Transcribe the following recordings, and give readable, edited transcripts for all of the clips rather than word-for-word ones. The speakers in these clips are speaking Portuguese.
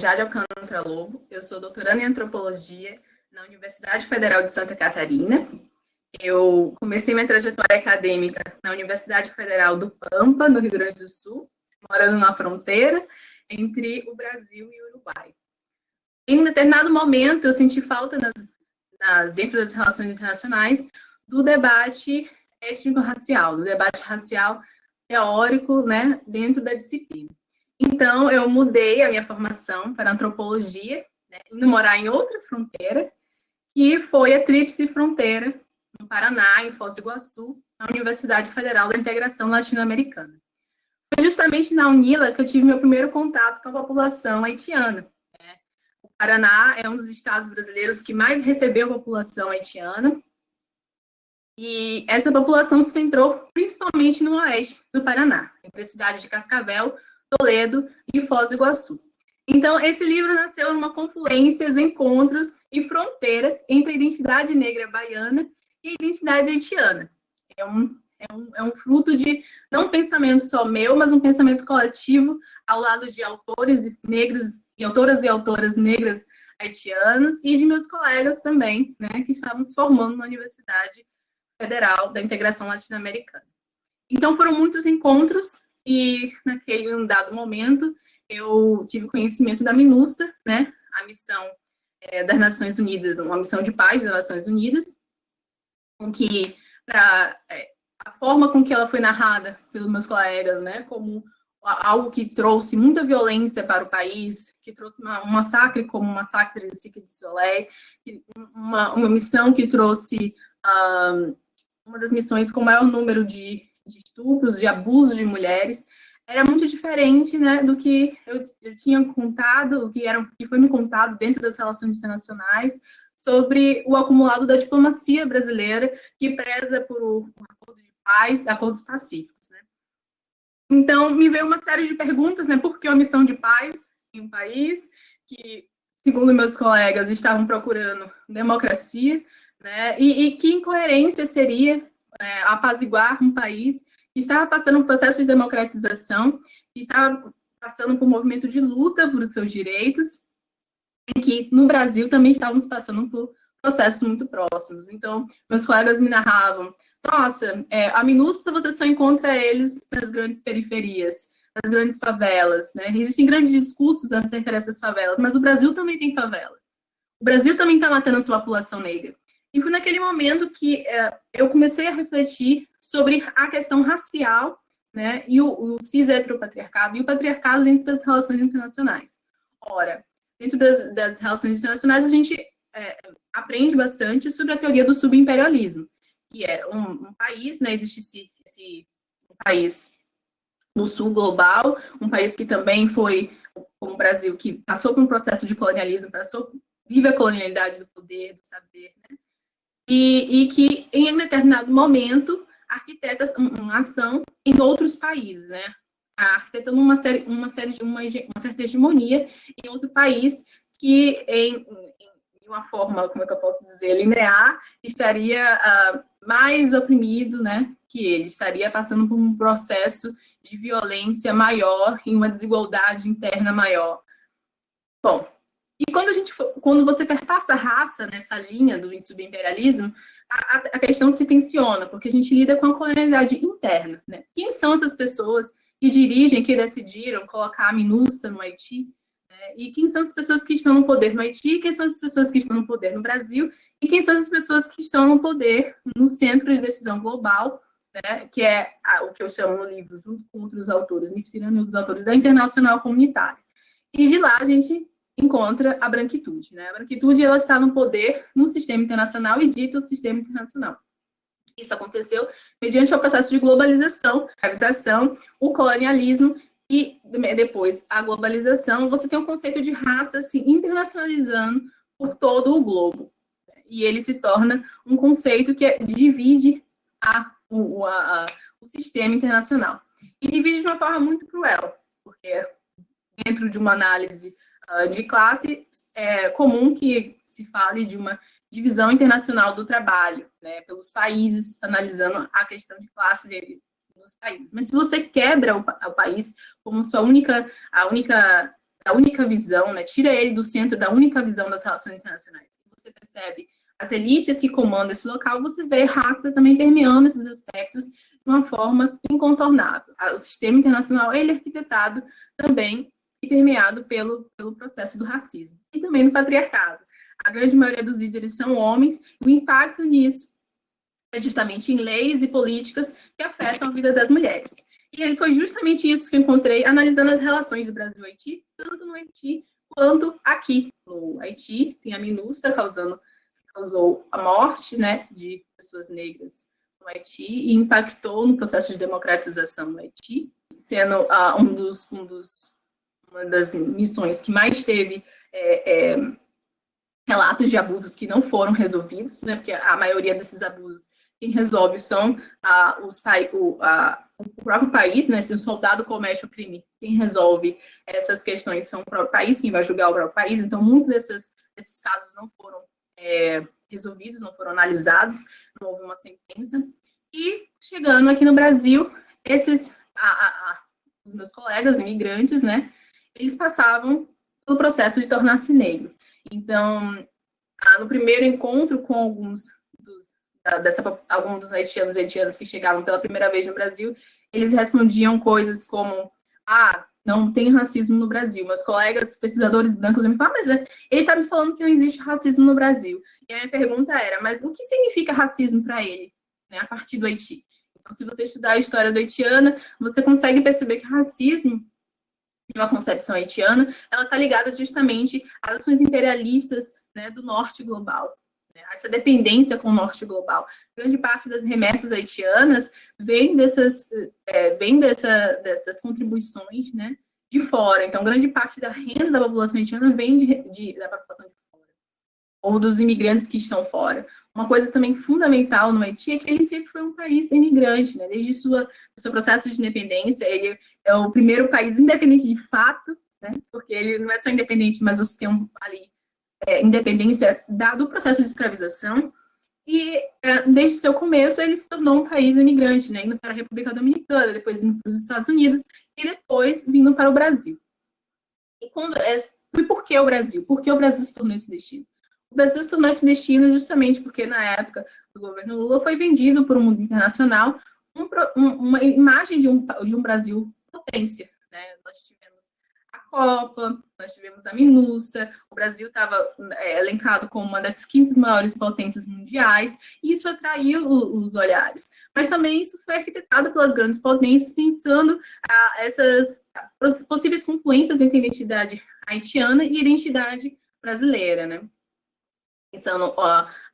Jade Alcântara Lobo, eu sou doutoranda em antropologia na Universidade Federal de Santa Catarina. Eu comecei minha trajetória acadêmica na Universidade Federal do Pampa, no Rio Grande do Sul, morando na fronteira entre o Brasil e o Uruguai. Em um determinado momento, eu senti falta dentro das relações internacionais do debate étnico-racial, do debate racial teórico, né, dentro da disciplina. Então, eu mudei a minha formação para antropologia, né, indo morar em outra fronteira, que foi a Tríplice Fronteira, no Paraná, em Foz do Iguaçu, na Universidade Federal da Integração Latino-Americana. Foi justamente na UNILA que eu tive meu primeiro contato com a população haitiana. Né? O Paraná é um dos estados brasileiros que mais recebeu a população haitiana, e essa população se centrou principalmente no oeste do Paraná, entre as cidades de Cascavel, Toledo e Foz do Iguaçu. Então, esse livro nasceu numa confluência, encontros e fronteiras entre a identidade negra baiana e a identidade haitiana. É um fruto de, não um pensamento só meu, mas um pensamento coletivo ao lado de autores negros e autoras negras haitianas e de meus colegas também, né, que estavam se formando na Universidade Federal da Integração Latino-Americana. Então, foram muitos encontros e, naquele dado momento, eu tive conhecimento da MINUSTAH, né, a missão das Nações Unidas, uma missão de paz das Nações Unidas, a forma com que ela foi narrada pelos meus colegas, né, como algo que trouxe muita violência para o país, que trouxe um massacre como o massacre de Cirque du Soleil, uma missão que trouxe uma das missões com o maior número de estupros, de abusos de mulheres, era muito diferente, né, do que eu tinha contado, que foi me contado dentro das relações internacionais, sobre o acumulado da diplomacia brasileira, que preza por acordos de paz, acordos pacíficos. Né? Então, me veio uma série de perguntas, né, por que a missão de paz em um país que, segundo meus colegas, estavam procurando democracia, né, e que incoerência seria apaziguar um país que estava passando um processo de democratização, que estava passando por um movimento de luta por seus direitos, e que no Brasil também estávamos passando por processos muito próximos. Então, meus colegas me narravam, nossa, a MINUSTAH você só encontra eles nas grandes periferias, nas grandes favelas, né? Existem grandes discursos acerca dessas favelas, mas o Brasil também tem favela. O Brasil também está matando a sua população negra. E foi naquele momento que eu comecei a refletir sobre a questão racial, né, e o cis-heteropatriarcado e o patriarcado dentro das relações internacionais. Ora, dentro das relações internacionais, a gente aprende bastante sobre a teoria do subimperialismo, que é um país, né, existe um país do sul global, um país que também foi, como o Brasil, que passou por um processo de colonialismo, vive a colonialidade do poder, do saber, né? E que, em um determinado momento, arquiteta uma ação em outros países, né? Arquitetando uma certa hegemonia em outro país que, em uma forma, como é que eu posso dizer, linear, estaria mais oprimido, né, que ele, estaria passando por um processo de violência maior e uma desigualdade interna maior. Bom, e quando você perpassa a raça nessa linha do subimperialismo, a questão se tensiona, porque a gente lida com a colonialidade interna, né? Quem são essas pessoas que dirigem, que decidiram colocar a MINUSTAH no Haiti? Né? E quem são as pessoas que estão no poder no Haiti? Quem são as pessoas que estão no poder no Brasil? E quem são as pessoas que estão no poder no centro de decisão global, né? Que é o que eu chamo no livro, junto com outros autores, me inspirando em outros autores da Internacional Comunitária. E de lá a gente encontra a branquitude, né? A branquitude, ela está no poder no sistema internacional e dita o sistema internacional. Isso aconteceu mediante o processo de globalização, o colonialismo e depois a globalização. Você tem um conceito de raça assim, internacionalizando por todo o globo. E ele se torna um conceito que divide o sistema internacional. E divide de uma forma muito cruel, porque dentro de uma análise de classe, é comum que se fale de uma divisão internacional do trabalho, né, pelos países, analisando a questão de classe nos países. Mas se você quebra o país como a única da única visão, né? Tira ele do centro da única visão das relações internacionais. Você percebe as elites que comandam esse local, você vê raça também permeando esses aspectos de uma forma incontornável. O sistema internacional, ele é arquitetado também e permeado pelo processo do racismo e também do patriarcado. A grande maioria dos líderes são homens, e o impacto nisso é justamente em leis e políticas que afetam a vida das mulheres. E foi justamente isso que eu encontrei analisando as relações do Brasil e Haiti, tanto no Haiti quanto aqui. No Haiti, tem a MINUSTAH causou a morte, né, de pessoas negras no Haiti e impactou no processo de democratização no Haiti, sendo uma das missões que mais teve relatos de abusos que não foram resolvidos, né, porque a maioria desses abusos quem resolve são o próprio país, né? Se um soldado comete o crime, quem resolve essas questões são o próprio país, quem vai julgar o próprio país. Então, muitos desses casos não foram resolvidos, não foram analisados, não houve uma sentença. E, chegando aqui no Brasil, os meus colegas imigrantes, né? Eles passavam pelo processo de tornar-se negro. Então, no primeiro encontro com alguns dos haitianos e haitianas que chegavam pela primeira vez no Brasil, eles respondiam coisas como, não tem racismo no Brasil. Meus colegas pesquisadores brancos me falam, mas ele está me falando que não existe racismo no Brasil. E a minha pergunta era, mas o que significa racismo para ele, né, a partir do Haiti? Então, se você estudar a história do haitiana, você consegue perceber que racismo, de uma concepção haitiana, ela está ligada justamente às ações imperialistas, né, do norte global. Essa dependência com o norte global. Grande parte das remessas haitianas vem dessas contribuições, né, de fora. Então, grande parte da renda da população haitiana vem da população de fora, ou dos imigrantes que estão fora. Uma coisa também fundamental no Haiti é que ele sempre foi um país imigrante, né? Desde seu processo de independência, ele é o primeiro país independente de fato, né? Porque ele não é só independente, mas você tem independência do processo de escravização, e desde seu começo ele se tornou um país imigrante, né, indo para a República Dominicana, depois indo para os Estados Unidos, e depois vindo para o Brasil. E por que o Brasil? Por que o Brasil se tornou esse destino? O Brasil se tornou esse destino justamente porque, na época do governo Lula, foi vendido para o mundo internacional uma imagem de um Brasil potência, né? Nós tivemos a Copa, nós tivemos a MINUSTAH, o Brasil estava elencado como uma das 5 maiores potências mundiais, e isso atraiu os olhares. Mas também isso foi arquitetado pelas grandes potências, pensando essas possíveis confluências entre a identidade haitiana e a identidade brasileira, né? Pensando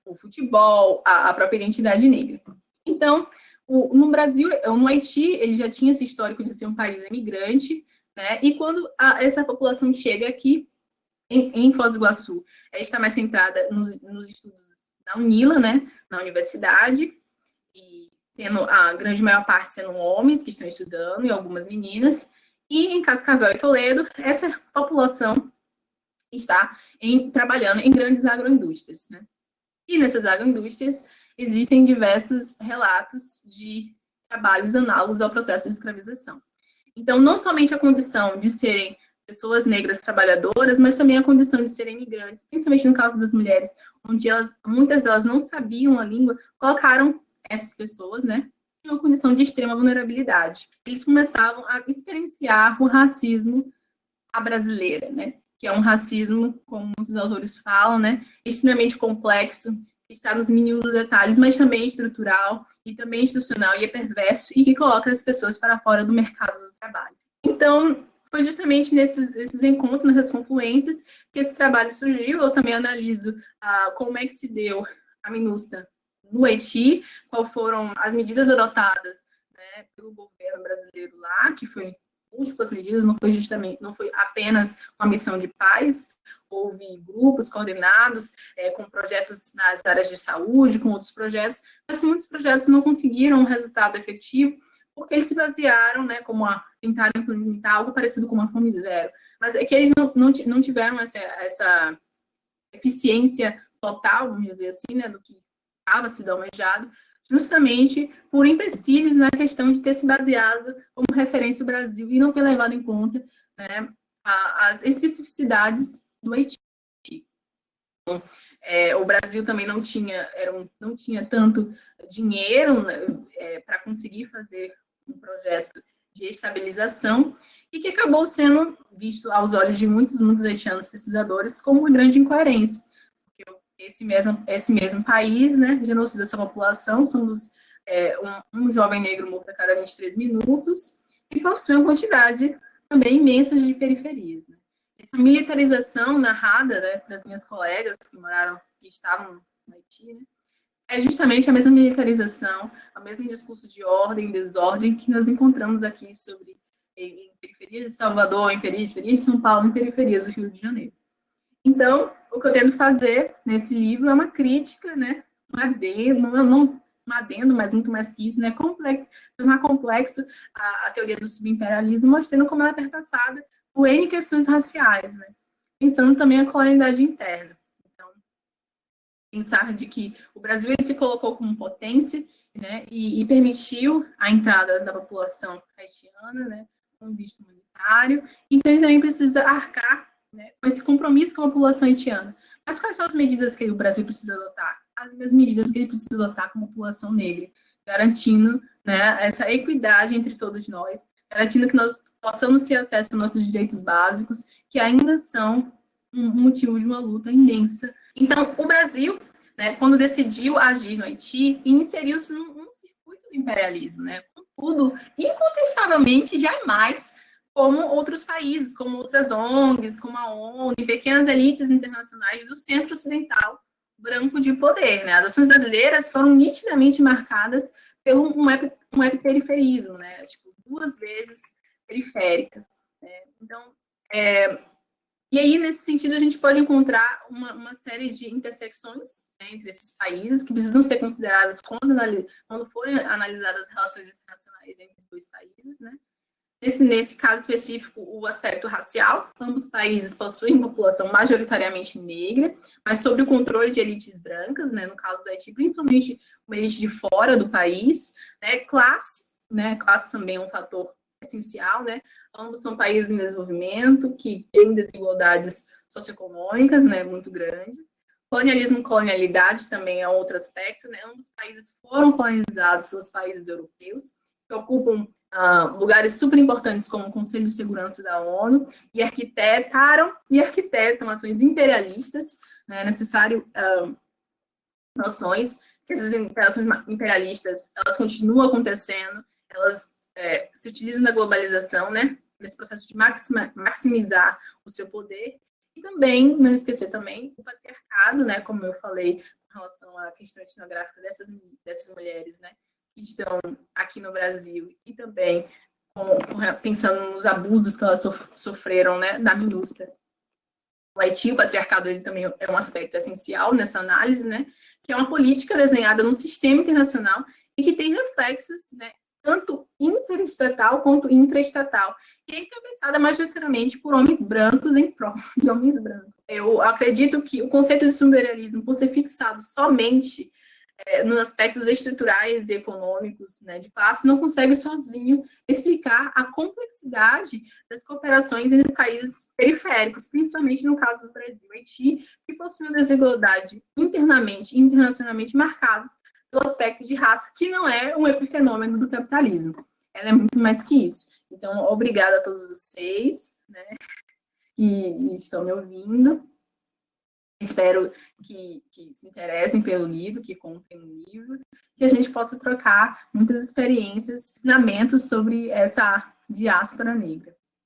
o futebol, a própria identidade negra. Então, no Brasil, no Haiti, ele já tinha esse histórico de ser um país imigrante, né? E quando essa população chega aqui, em Foz do Iguaçu, ela está mais centrada nos estudos da UNILA, né? Na universidade, e tendo a grande maior parte sendo homens que estão estudando, e algumas meninas. E em Cascavel e Toledo, essa população está trabalhando em grandes agroindústrias, né? E nessas agroindústrias existem diversos relatos de trabalhos análogos ao processo de escravização. Então, não somente a condição de serem pessoas negras trabalhadoras, mas também a condição de serem migrantes, principalmente no caso das mulheres, onde muitas delas não sabiam a língua, colocaram essas pessoas, né, em uma condição de extrema vulnerabilidade. Eles começavam a experienciar o racismo à brasileira, né, que é um racismo, como muitos autores falam, né, extremamente complexo, que está nos mínimos detalhes, mas também estrutural e também institucional, e é perverso, e que coloca as pessoas para fora do mercado do trabalho. Então, foi justamente nesses encontros, nessas confluências, que esse trabalho surgiu. Eu também analiso como é que se deu a MINUSTAH no Haiti, quais foram as medidas adotadas, né, pelo governo brasileiro lá, que foi múltiplas medidas, não foi apenas uma missão de paz, houve grupos coordenados com projetos nas áreas de saúde, com outros projetos, mas muitos projetos não conseguiram um resultado efetivo, porque eles se basearam, né, tentaram implementar algo parecido com uma fome zero, mas é que eles não tiveram essa eficiência total, vamos dizer assim, né, do que estava sido almejado, justamente por empecilhos na questão de ter se baseado como referência o Brasil e não ter levado em conta, né, as especificidades do Haiti. O Brasil também não tinha tanto dinheiro, né, para conseguir fazer um projeto de estabilização, e que acabou sendo visto aos olhos de muitos haitianos pesquisadores como uma grande incoerência. Porque esse mesmo país, né, genocida essa população, somos um jovem negro morto a cada 23 minutos, e possui uma quantidade também imensa de periferias. Né? Essa militarização narrada, né, para as minhas colegas que estavam no Haiti, né, é justamente a mesma militarização, o mesmo discurso de ordem, desordem que nós encontramos aqui em periferias de Salvador, em periferias de São Paulo, em periferias do Rio de Janeiro. Então, o que eu tento fazer nesse livro é uma crítica, né, não um adendo, mas muito mais que isso, né, tornar complexo a teoria do subimperialismo, mostrando como ela é perpassada por N questões raciais, né, pensando também a colonialidade interna. Então, pensar de que o Brasil se colocou como potência, né, e permitiu a entrada da população haitiana, né, com visto humanitário, então ele também precisa arcar, né, com esse compromisso com a população haitiana. Mas quais são as medidas que o Brasil precisa adotar? As mesmas medidas que ele precisa adotar com a população negra, garantindo, né, essa equidade entre todos nós, garantindo que nós possamos ter acesso aos nossos direitos básicos, que ainda são um motivo de uma luta imensa. Então, o Brasil, né, quando decidiu agir no Haiti, inseriu-se num circuito do imperialismo, né, contudo, incontestavelmente, jamais como outros países, como outras ONGs, como a ONU, e pequenas elites internacionais do centro ocidental branco de poder. Né? As ações brasileiras foram nitidamente marcadas pelo um epiperiferismo, né? Tipo, 2 vezes periférica. Né? Então, e aí, nesse sentido, a gente pode encontrar uma série de intersecções, né, entre esses países que precisam ser consideradas quando forem analisadas as relações internacionais entre 2 países, né? Nesse caso específico, o aspecto racial. Ambos países possuem população majoritariamente negra, mas sob o controle de elites brancas, né, no caso do Haiti, principalmente uma elite de fora do país. Né, classe também é um fator essencial. Né, ambos são países em desenvolvimento, que têm desigualdades socioeconômicas, né, muito grandes. Colonialismo e colonialidade também é outro aspecto. Né, ambos países foram colonizados pelos países europeus, que ocupam lugares super importantes como o Conselho de Segurança da ONU, e arquitetam ações imperialistas. Né, é necessário noções que essas ações imperialistas, elas continuam acontecendo, elas se utilizam da globalização, né, nesse processo de maximizar o seu poder, e também, não esquecer também, o patriarcado, né, como eu falei, com relação à questão etnográfica dessas mulheres, né, que estão aqui no Brasil, e também pensando nos abusos que elas sofreram, né, da MINUSTAH. O Haiti, o patriarcado, ele também é um aspecto essencial nessa análise, né, que é uma política desenhada num sistema internacional e que tem reflexos, né, tanto interestatal quanto intraestatal, e é encabeçada majoritariamente por homens brancos em prol de homens brancos. Eu acredito que o conceito de subimperialismo, por ser fixado somente nos aspectos estruturais e econômicos, né, de classe, não consegue sozinho explicar a complexidade das cooperações entre países periféricos, principalmente no caso do Brasil e Haiti, que possuem uma desigualdade internamente e internacionalmente marcados pelo aspecto de raça, que não é um epifenômeno do capitalismo. Ela é muito mais que isso. Então, obrigada a todos vocês, né, que estão me ouvindo. Espero que se interessem pelo livro, que comprem o livro, que a gente possa trocar muitas experiências, ensinamentos sobre essa diáspora negra.